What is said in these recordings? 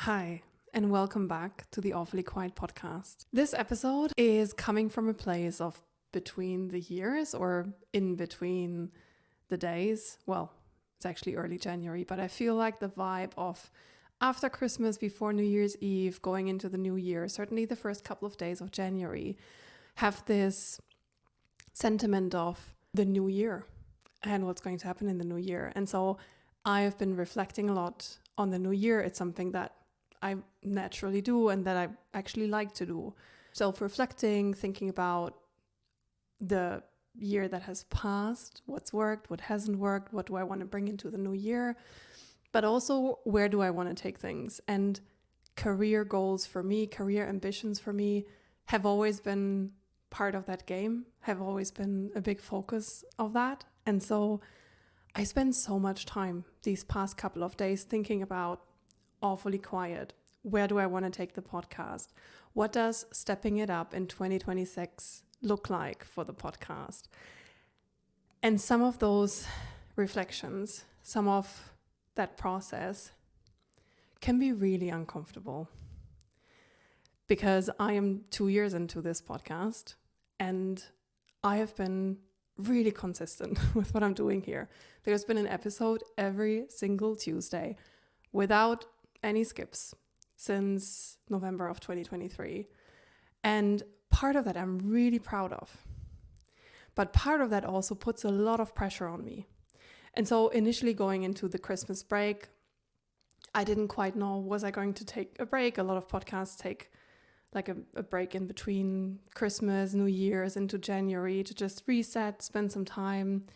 Hi, and welcome back to the Awfully Quiet podcast. This episode is coming from a place of between the years or in between the days. Well, it's actually early January, but I feel like the vibe of after Christmas, before New Year's Eve, going into the new year, certainly the first couple of days of January, have this sentiment of the new year and what's going to happen in the new year. And so I have been reflecting a lot on the new year. It's something that I naturally do and that I actually like to do. Self-reflecting, thinking about the year that has passed, what's worked, what hasn't worked, what do I want to bring into the new year, but also where do I want to take things. And career goals for me, career ambitions for me have always been part of that game, have always been a big focus of that. And so I spent so much time these past couple of days thinking about Awfully Quiet. Where do I want to take the podcast? What does stepping it up in 2026 look like for the podcast? And some of those reflections, some of that process can be really uncomfortable because I am 2 years into this podcast and I have been really consistent with what I'm doing here. There's been an episode every single Tuesday without any skips since November of 2023. And part of that I'm really proud of. But part of that also puts a lot of pressure on me. And so initially going into the Christmas break, I didn't quite know, was I going to take a break? A lot of podcasts take like a break in between Christmas, New Year's into January to just reset, spend some time.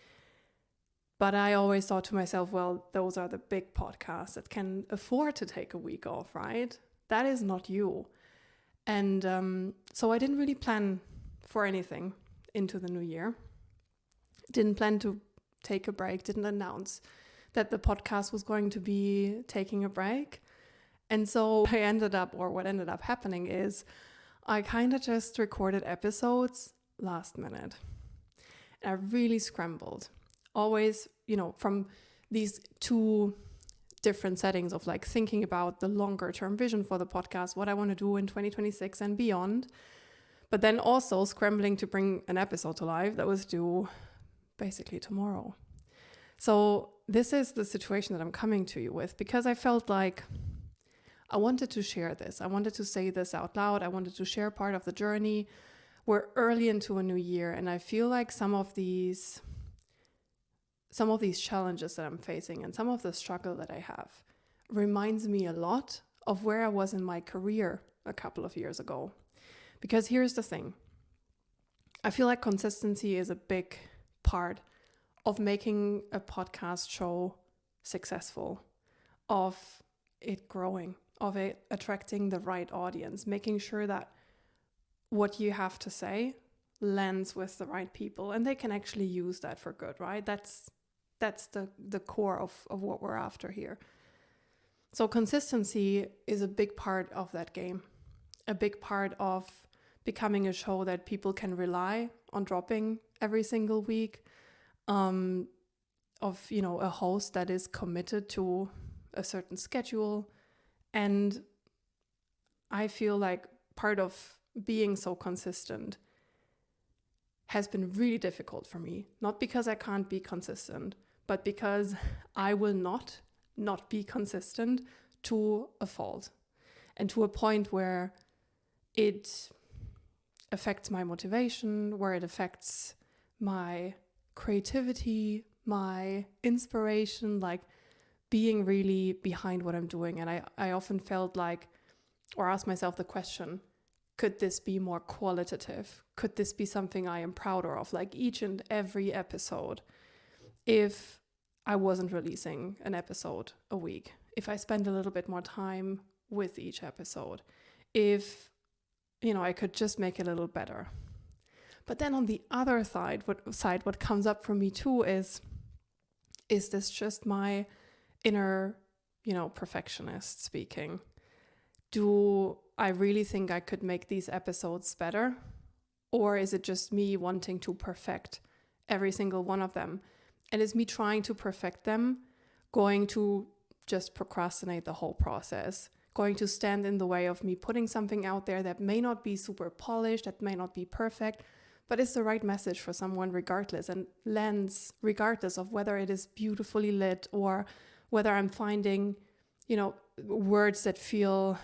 But I always thought to myself, well, those are the big podcasts that can afford to take a week off, right? That is not you. And so I didn't really plan for anything into the new year. Didn't plan to take a break, didn't announce that the podcast was going to be taking a break. And so what ended up happening is I kind of just recorded episodes last minute. And I really scrambled. Always, from these two different settings of like thinking about the longer term vision for the podcast, what I want to do in 2026 and beyond, but then also scrambling to bring an episode to life that was due basically tomorrow. So this is the situation that I'm coming to you with because I felt like I wanted to share this. I wanted to say this out loud. I wanted to share part of the journey. We're early into a new year and I feel like some of these challenges that I'm facing and some of the struggle that I have reminds me a lot of where I was in my career a couple of years ago. Because here's the thing. I feel like consistency is a big part of making a podcast show successful, of it growing, of it attracting the right audience, making sure that what you have to say lands with the right people and they can actually use that for good, right? That's the core of what we're after here. So consistency is a big part of that game, a big part of becoming a show that people can rely on dropping every single week, of a host that is committed to a certain schedule. And I feel like part of being so consistent has been really difficult for me, not because I can't be consistent, but because I will not be consistent to a fault and to a point where it affects my motivation, where it affects my creativity, my inspiration, like being really behind what I'm doing. And I often felt like, or asked myself the question, could this be more qualitative? Could this be something I am prouder of, like each and every episode? If I wasn't releasing an episode a week, if I spend a little bit more time with each episode, if, I could just make it a little better. But then on the other side, what comes up for me too is this just my inner, perfectionist speaking? Do I really think I could make these episodes better? Or is it just me wanting to perfect every single one of them? And is me trying to perfect them going to just procrastinate the whole process, going to stand in the way of me putting something out there that may not be super polished, that may not be perfect, but it's the right message for someone regardless, and lands regardless of whether it is beautifully lit or whether I'm finding, words that feel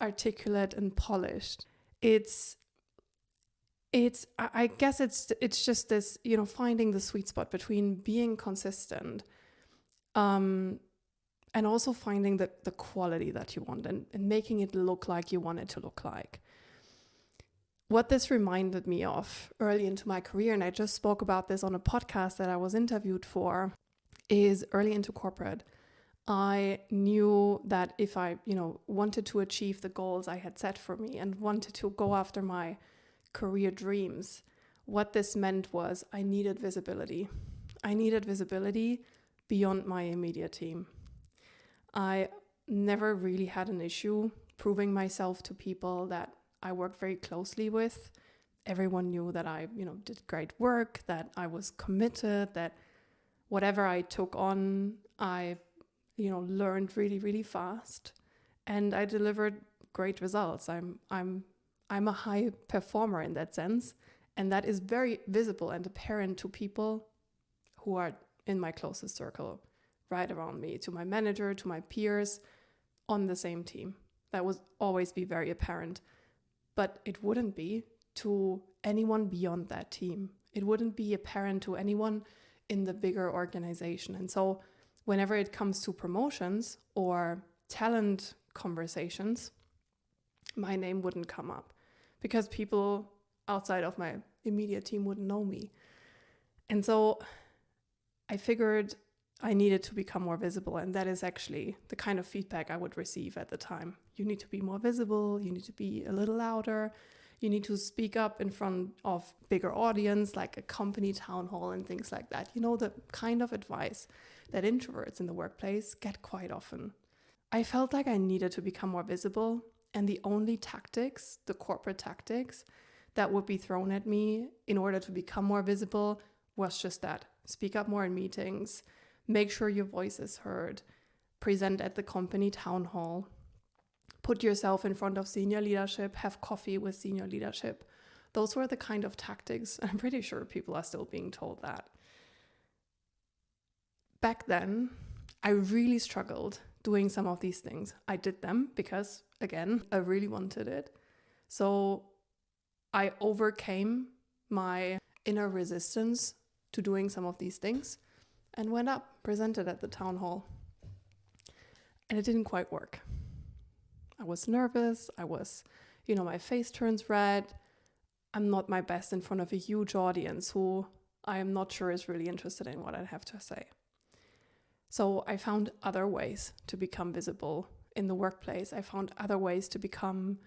articulate and polished. I guess it's just this, finding the sweet spot between being consistent, and also finding the quality that you want and making it look like you want it to look like. What this reminded me of early into my career, and I just spoke about this on a podcast that I was interviewed for, is early into corporate. I knew that if I, wanted to achieve the goals I had set for me and wanted to go after my career dreams, what this meant was I needed visibility. I needed visibility beyond my immediate team. I never really had an issue proving myself to people that I worked very closely with. Everyone knew that I, did great work, that I was committed, that whatever I took on, I, learned really, really fast, and I delivered great results. I'm a high performer in that sense, and that is very visible and apparent to people who are in my closest circle, right around me, to my manager, to my peers on the same team. That would always be very apparent. But it wouldn't be to anyone beyond that team. It wouldn't be apparent to anyone in the bigger organization. And so whenever it comes to promotions or talent conversations, my name wouldn't come up because people outside of my immediate team wouldn't know me. And so I figured I needed to become more visible. And that is actually the kind of feedback I would receive at the time. You need to be more visible. You need to be a little louder. You need to speak up in front of bigger audience, like a company town hall and things like that. The kind of advice that introverts in the workplace get quite often. I felt like I needed to become more visible, and the only tactics, the corporate tactics, that would be thrown at me in order to become more visible was just that. Speak up more in meetings, make sure your voice is heard, present at the company town hall, put yourself in front of senior leadership, have coffee with senior leadership. Those were the kind of tactics. I'm pretty sure people are still being told that. Back then, I really struggled doing some of these things. I did them because, again, I really wanted it. So I overcame my inner resistance to doing some of these things and went up, presented at the town hall. And it didn't quite work. I was nervous. My face turns red. I'm not my best in front of a huge audience who I am not sure is really interested in what I have to say. So I found other ways to become visible in the workplace. I found other ways to become,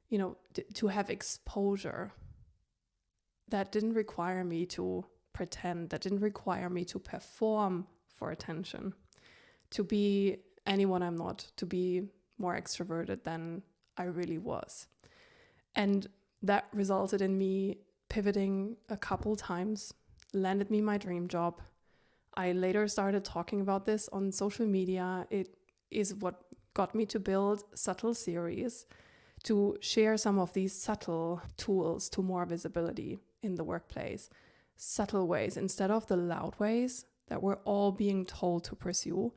to have exposure that didn't require me to pretend, that didn't require me to perform for attention, to be anyone I'm not, to be more extroverted than I really was. And that resulted in me pivoting a couple times, landed me my dream job. I later started talking about this on social media. It is what got me to build subtle series to share some of these subtle tools to more visibility in the workplace. Subtle ways instead of the loud ways that we're all being told to pursue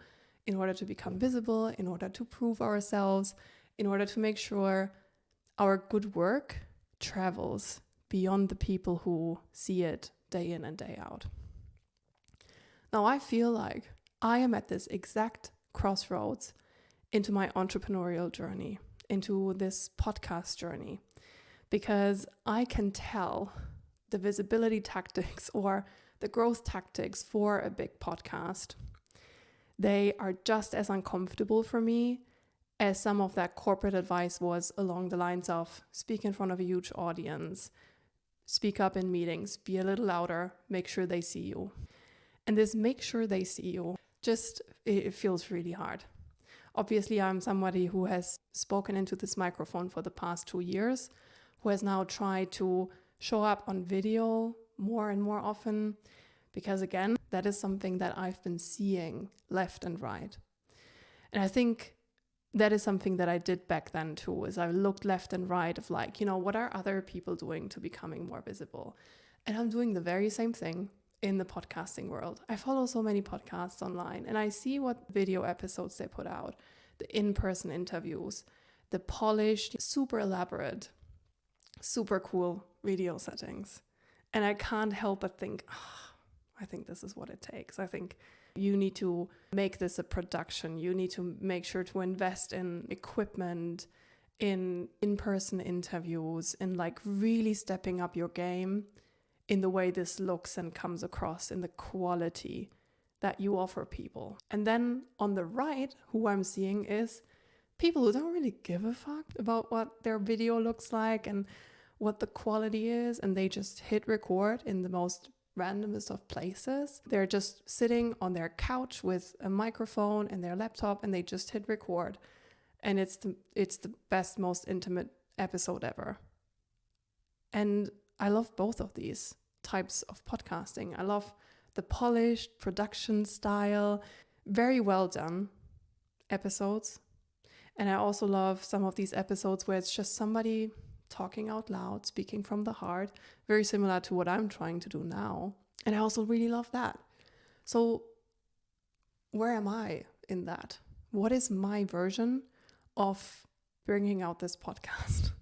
in order to become visible, in order to prove ourselves, in order to make sure our good work travels beyond the people who see it day in and day out. Now I feel like I am at this exact crossroads into my entrepreneurial journey, into this podcast journey, because I can tell the visibility tactics or the growth tactics for a big podcast, they are just as uncomfortable for me as some of that corporate advice was along the lines of speak in front of a huge audience, speak up in meetings, be a little louder, make sure they see you. And this make sure they see you, it feels really hard. Obviously, I'm somebody who has spoken into this microphone for the past 2 years, who has now tried to show up on video more and more often, because again, that is something that I've been seeing left and right. And I think that is something that I did back then too, is I looked left and right of like, what are other people doing to becoming more visible? And I'm doing the very same thing in the podcasting world. I follow so many podcasts online and I see what video episodes they put out, the in-person interviews, the polished, super elaborate, super cool video settings. And I can't help but think, I think this is what it takes. I think you need to make this a production. You need to make sure to invest in equipment, in in-person interviews, and like really stepping up your game in the way this looks and comes across, in the quality that you offer people. And then on the right, who I'm seeing is people who don't really give a fuck about what their video looks like and what the quality is, and they just hit record in the most randomest of places. They're just sitting on their couch with a microphone and their laptop and they just hit record. And it's the best, most intimate episode ever. And I love both of these types of podcasting. I love the polished production style, very well done episodes. And I also love some of these episodes where it's just somebody talking out loud, speaking from the heart, very similar to what I'm trying to do now. And I also really love that. So where am I in that? What is my version of bringing out this podcast?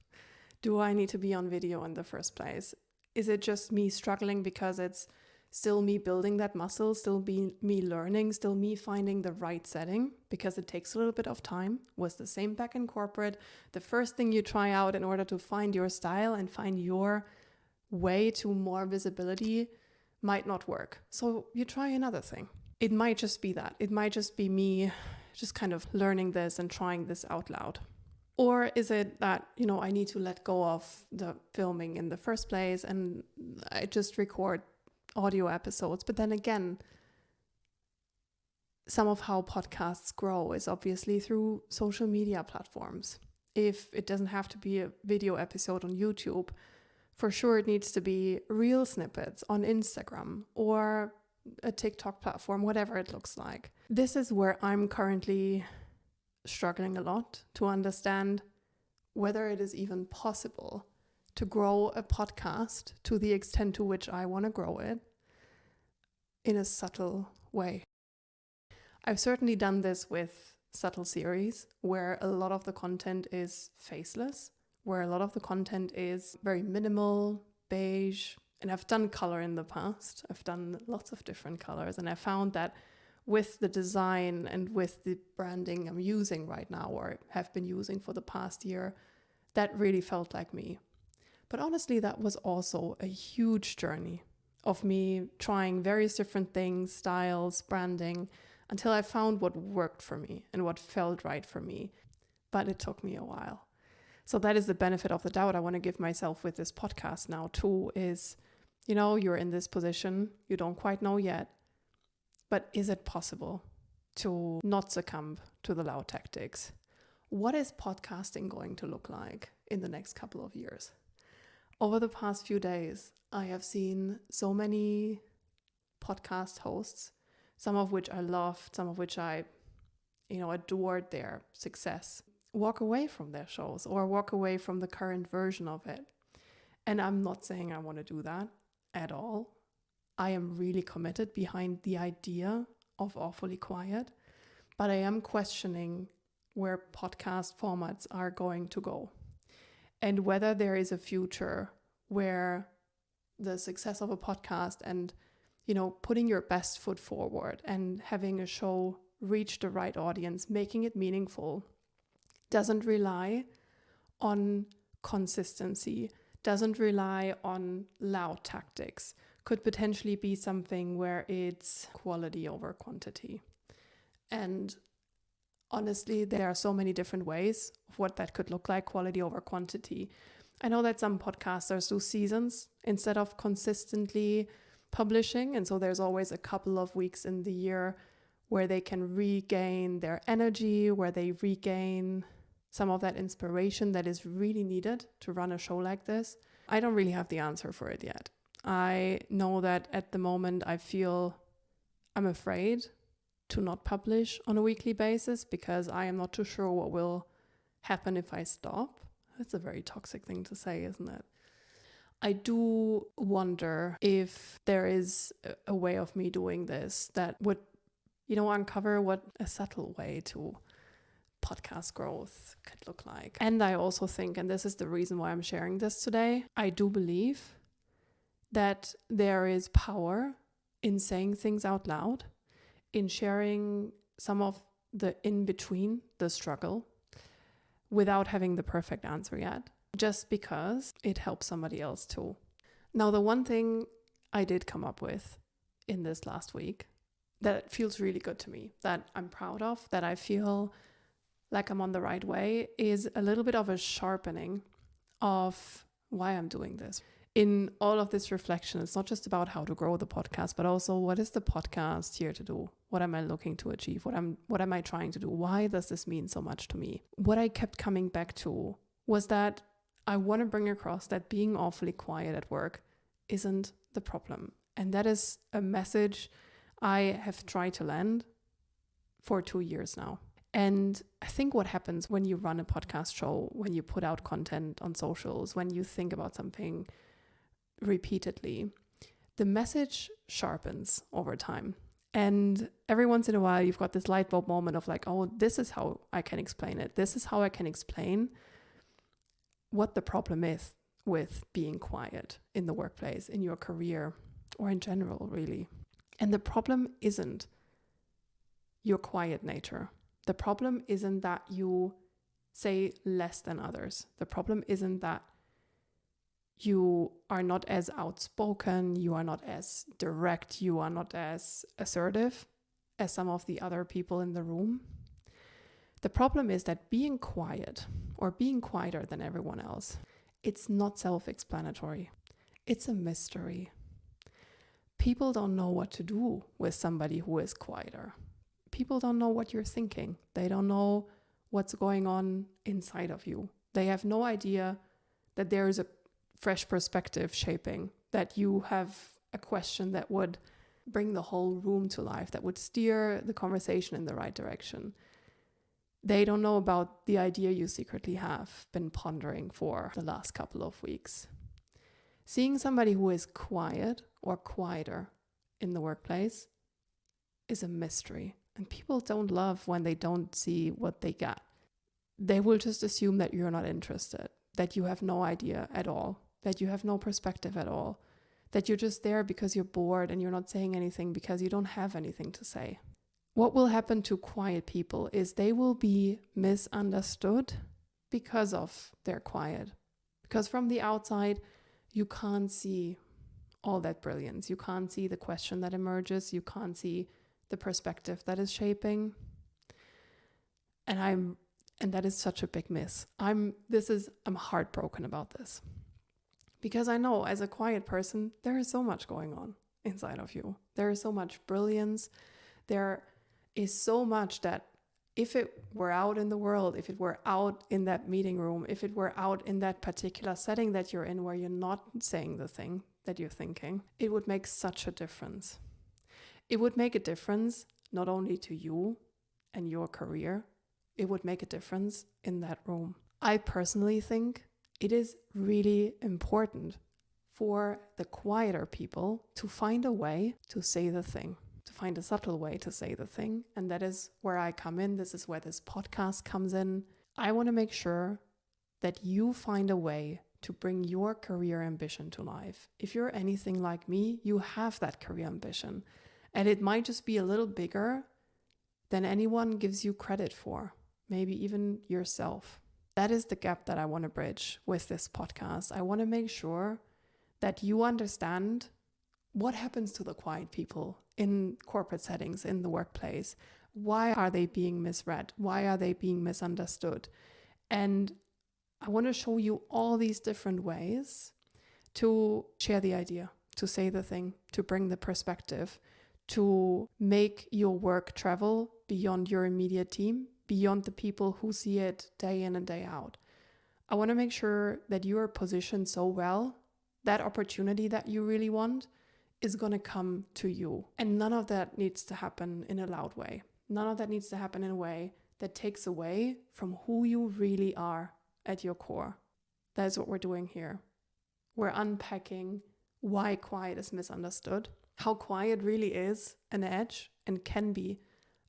Do I need to be on video in the first place? Is it just me struggling because it's still me building that muscle, still me learning, still me finding the right setting? Because it takes a little bit of time. Was the same back in corporate. The first thing you try out in order to find your style and find your way to more visibility might not work. So you try another thing. It might just be that. It might just be me just kind of learning this and trying this out loud. Or is it that, I need to let go of the filming in the first place and I just record audio episodes? But then again, some of how podcasts grow is obviously through social media platforms. If it doesn't have to be a video episode on YouTube, for sure it needs to be reel snippets on Instagram or a TikTok platform, whatever it looks like. This is where I'm currently struggling a lot to understand whether it is even possible to grow a podcast to the extent to which I want to grow it in a subtle way. I've certainly done this with subtle series where a lot of the content is faceless, where a lot of the content is very minimal, beige, and I've done color in the past. I've done lots of different colors, and I found that with the design and with the branding I'm using right now or have been using for the past year, that really felt like me. But honestly, that was also a huge journey of me trying various different things, styles, branding, until I found what worked for me and what felt right for me. But it took me a while. So that is the benefit of the doubt I want to give myself with this podcast now too, is, you're in this position, you don't quite know yet. But is it possible to not succumb to the loud tactics? What is podcasting going to look like in the next couple of years? Over the past few days, I have seen so many podcast hosts, some of which I loved, some of which I, adored their success, walk away from their shows or walk away from the current version of it. And I'm not saying I want to do that at all. I am really committed behind the idea of Awfully Quiet, but I am questioning where podcast formats are going to go and whether there is a future where the success of a podcast and, putting your best foot forward and having a show reach the right audience, making it meaningful, doesn't rely on consistency, doesn't rely on loud tactics, could potentially be something where it's quality over quantity. And honestly, there are so many different ways of what that could look like, quality over quantity. I know that some podcasters do seasons instead of consistently publishing. And so there's always a couple of weeks in the year where they can regain their energy, where they regain some of that inspiration that is really needed to run a show like this. I don't really have the answer for it yet. I know that at the moment I feel I'm afraid to not publish on a weekly basis because I am not too sure what will happen if I stop. That's a very toxic thing to say, isn't it? I do wonder if there is a way of me doing this that would, uncover what a subtle way to podcast growth could look like. And I also think, and this is the reason why I'm sharing this today, I do believe that there is power in saying things out loud, in sharing some of the in-between, the struggle, without having the perfect answer yet, just because it helps somebody else too. Now, the one thing I did come up with in this last week that feels really good to me, that I'm proud of, that I feel like I'm on the right way, is a little bit of a sharpening of why I'm doing this. In all of this reflection, it's not just about how to grow the podcast, but also what is the podcast here to do? What am I looking to achieve? What am I trying to do? Why does this mean so much to me? What I kept coming back to was that I want to bring across that being awfully quiet at work isn't the problem. And that is a message I have tried to land for 2 years now. And I think what happens when you run a podcast show, when you put out content on socials, when you think about something repeatedly, the message sharpens over time. And every once in a while, you've got this light bulb moment of like, oh, this is how I can explain it. This is how I can explain what the problem is with being quiet in the workplace, in your career, or in general, really. And the problem isn't your quiet nature. The problem isn't that you say less than others. The problem isn't that you are not as outspoken, you are not as direct, you are not as assertive as some of the other people in the room. The problem is that being quiet or being quieter than everyone else, it's not self-explanatory. It's a mystery. People don't know what to do with somebody who is quieter. People don't know what you're thinking. They don't know what's going on inside of you. They have no idea that there is a fresh perspective shaping, that you have a question that would bring the whole room to life, that would steer the conversation in the right direction. They don't know about the idea you secretly have been pondering for the last couple of weeks. Seeing somebody who is quiet or quieter in the workplace is a mystery. And people don't love when they don't see what they get. They will just assume that you're not interested, that you have no idea at all, that you have no perspective at all, that you're just there because you're bored and you're not saying anything because you don't have anything to say. What will happen to quiet people is they will be misunderstood because of their quiet. Because from the outside, you can't see all that brilliance. You can't see the question that emerges. You can't see the perspective that is shaping. And that is such a big miss. I'm heartbroken about this. Because I know as a quiet person, there is so much going on inside of you. There is so much brilliance. There is so much that if it were out in the world, if it were out in that meeting room, if it were out in that particular setting that you're in where you're not saying the thing that you're thinking, it would make such a difference. It would make a difference not only to you and your career, it would make a difference in that room. I personally think it is really important for the quieter people to find a way to say the thing, to find a subtle way to say the thing. And that is where I come in. This is where this podcast comes in. I want to make sure that you find a way to bring your career ambition to life. If you're anything like me, you have that career ambition. And it might just be a little bigger than anyone gives you credit for, maybe even yourself. That is the gap that I want to bridge with this podcast. I want to make sure that you understand what happens to the quiet people in corporate settings, in the workplace. Why are they being misread? Why are they being misunderstood? And I want to show you all these different ways to share the idea, to say the thing, to bring the perspective, to make your work travel beyond your immediate team, beyond the people who see it day in and day out. I want to make sure that you are positioned so well, that opportunity that you really want is going to come to you. And none of that needs to happen in a loud way. none of that needs to happen in a way that takes away from who you really are at your core. That is what we're doing here. We're unpacking why quiet is misunderstood, how quiet really is an edge and can be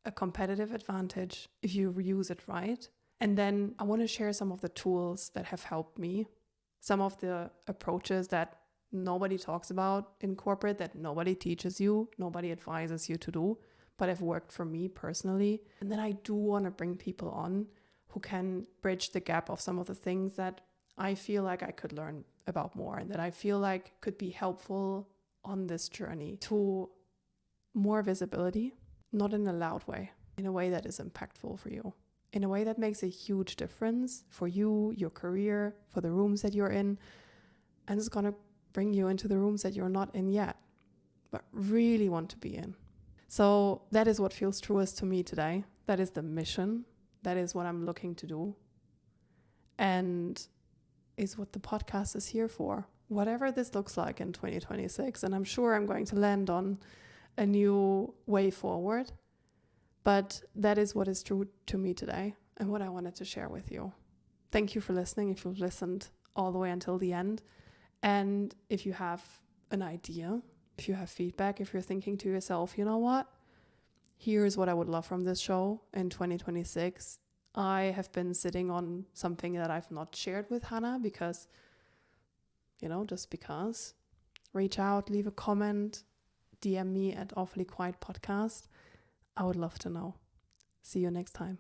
a competitive advantage if you use it right. And then I want to share some of the tools that have helped me, some of the approaches that nobody talks about in corporate, that nobody teaches you, nobody advises you to do, but have worked for me personally. And then I do want to bring people on who can bridge the gap of some of the things that I feel like I could learn about more and that I feel like could be helpful on this journey to more visibility, not in a loud way, in a way that is impactful for you, in a way that makes a huge difference for you, your career, for the rooms that you're in, and it's going to bring you into the rooms that you're not in yet, but really want to be in. So that is what feels truest to me today. That is the mission. That is what I'm looking to do. And is what the podcast is here for. Whatever this looks like in 2026. And I'm sure I'm going to land on a new way forward. But that is what is true to me today and what I wanted to share with you. Thank you for listening if you've listened all the way until the end. And if you have an idea, if you have feedback, if you're thinking to yourself, you know what? Here's what I would love from this show in 2026. I have been sitting on something that I've not shared with Hannah because, just because. Reach out, leave a comment, DM me at Awfully Quiet Podcast. I would love to know. See you next time.